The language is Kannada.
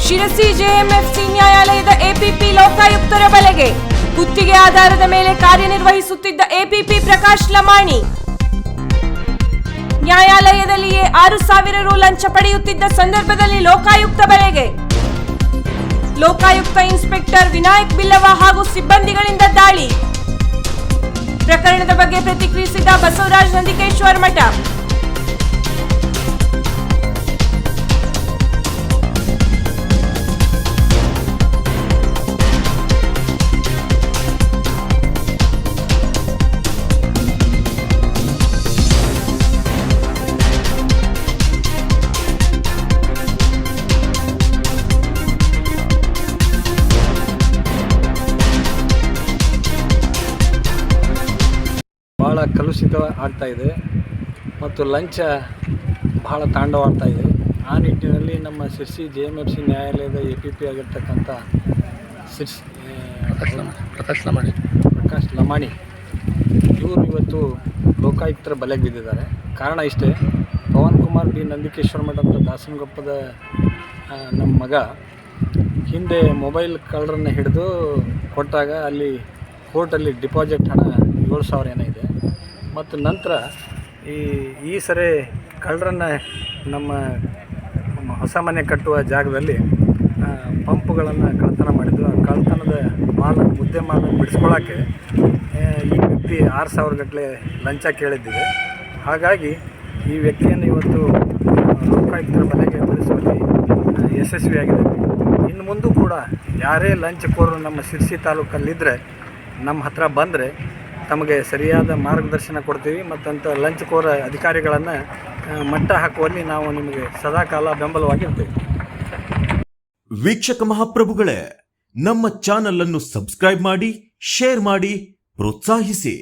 ಶಿರಸಿ ಜೆಎಂಎಫ್ಸಿ ನ್ಯಾಯಾಲಯದ ಎಪಿಪಿ ಲೋಕಾಯುಕ್ತರ ಬಲೆಗೆ. ಗುತ್ತಿಗೆ ಆಧಾರದ ಮೇಲೆ ಕಾರ್ಯನಿರ್ವಹಿಸುತ್ತಿದ್ದ ಎಪಿಪಿ ಪ್ರಕಾಶ್ ಲಮಾಣಿ ನ್ಯಾಯಾಲಯದಲ್ಲಿಯೇ 6,000 ರು ಲಂಚ ಪಡೆಯುತ್ತಿದ್ದ ಸಂದರ್ಭದಲ್ಲಿ ಲೋಕಾಯುಕ್ತ ಬಲೆಗೆ. ಲೋಕಾಯುಕ್ತ ಇನ್ಸ್ಪೆಕ್ಟರ್ ವಿನಾಯಕ್ ಬಿಲ್ಲವ ಹಾಗೂ ಸಿಬ್ಬಂದಿಗಳಿಂದ ದಾಳಿ. ಪ್ರಕರಣದ ಬಗ್ಗೆ ಪ್ರತಿಕ್ರಿಯಿಸಿದ ಬಸವರಾಜ್ ನಂದಿಕೇಶ್ವರ ಮಠ. ಭಾಳ ಕಲುಷಿತ ಆಗ್ತಾ ಇದೆ ಮತ್ತು ಲಂಚ ಬಹಳ ತಾಂಡವಾಡ್ತಾ ಇದೆ. ಆ ನಿಟ್ಟಿನಲ್ಲಿ ನಮ್ಮ ಶಿರ್ಸಿ ಜೆಎಂಎಫ್ಸಿ ನ್ಯಾಯಾಲಯದ ಎಪಿಪಿ ಆಗಿರ್ತಕ್ಕಂಥ ಪ್ರಕಾಶ್ ಲಮಾಣಿ ಇವರು ಇವತ್ತು ಲೋಕಾಯುಕ್ತರ ಬಲೆಗೆ ಬಿದ್ದಿದ್ದಾರೆ. ಕಾರಣ ಇಷ್ಟೇ, ಪವನ್ ಕುಮಾರ್ ಬಿ ನಂದಿಕೇಶ್ವರ ಮಠ ಅಂತ ದಾಸನಗೊಪ್ಪದ ನಮ್ಮ ಮಗ ಹಿಂದೆ ಮೊಬೈಲ್ ಕಳ್ಳರನ್ನು ಹಿಡಿದು ಕೊಟ್ಟಾಗ ಅಲ್ಲಿ ಕೋರ್ಟಲ್ಲಿ ಡಿಪಾಸಿಟ್ ಹಣ 7,000 ಏನೋ ಇದೆ. ಮತ್ತು ನಂತರ ಈ ಸರಿ ಕಳ್ಳರನ್ನು ನಮ್ಮ ಹೊಸ ಮನೆ ಕಟ್ಟುವ ಜಾಗದಲ್ಲಿ ಪಂಪ್ಗಳನ್ನು ಕಳ್ತನ ಮಾಡಿದ್ರು. ಆ ಕಳ್ತನದ ಮುದ್ದೆ ಮಾಲನ್ನು ಬಿಡಿಸ್ಕೊಳ್ಳೋಕ್ಕೆ ಈ ವ್ಯಕ್ತಿ 6,000 ಗಟ್ಟಲೆ ಲಂಚ ಕೇಳಿದ್ದಿದೆ. ಹಾಗಾಗಿ ಈ ವ್ಯಕ್ತಿಯನ್ನು ಇವತ್ತು ಲೋಕಾಯುಕ್ತರ ಬಲೆಗೆ ಬಿಡಿಸುವಲ್ಲಿ ಯಶಸ್ವಿಯಾಗಿದೆ. ಇನ್ನು ಮುಂದೂ ಕೂಡ ಯಾರೇ ಲಂಚಕೋರರು ನಮ್ಮ ಶಿರ್ಸಿ ತಾಲೂಕಲ್ಲಿದ್ದರೆ ನಮ್ಮ ಹತ್ರ ಬಂದರೆ ತಮಗೆ ಸರಿಯಾದ ಮಾರ್ಗದರ್ಶನ ಕೊಡ್ತೀವಿ. ಮತ್ತಂಥ ಲಂಚಕೋರ ಅಧಿಕಾರಿಗಳನ್ನು ಮಟ್ಟ ಹಾಕುವಲ್ಲಿ ನಾವು ನಿಮಗೆ ಸದಾಕಾಲ ಬೆಂಬಲವಾಗಿರ್ತೇವೆ. ವೀಕ್ಷಕ ಮಹಾಪ್ರಭುಗಳೇ, ನಮ್ಮ ಚಾನಲ್ ಅನ್ನು ಸಬ್ಸ್ಕ್ರೈಬ್ ಮಾಡಿ, ಶೇರ್ ಮಾಡಿ, ಪ್ರೋತ್ಸಾಹಿಸಿ.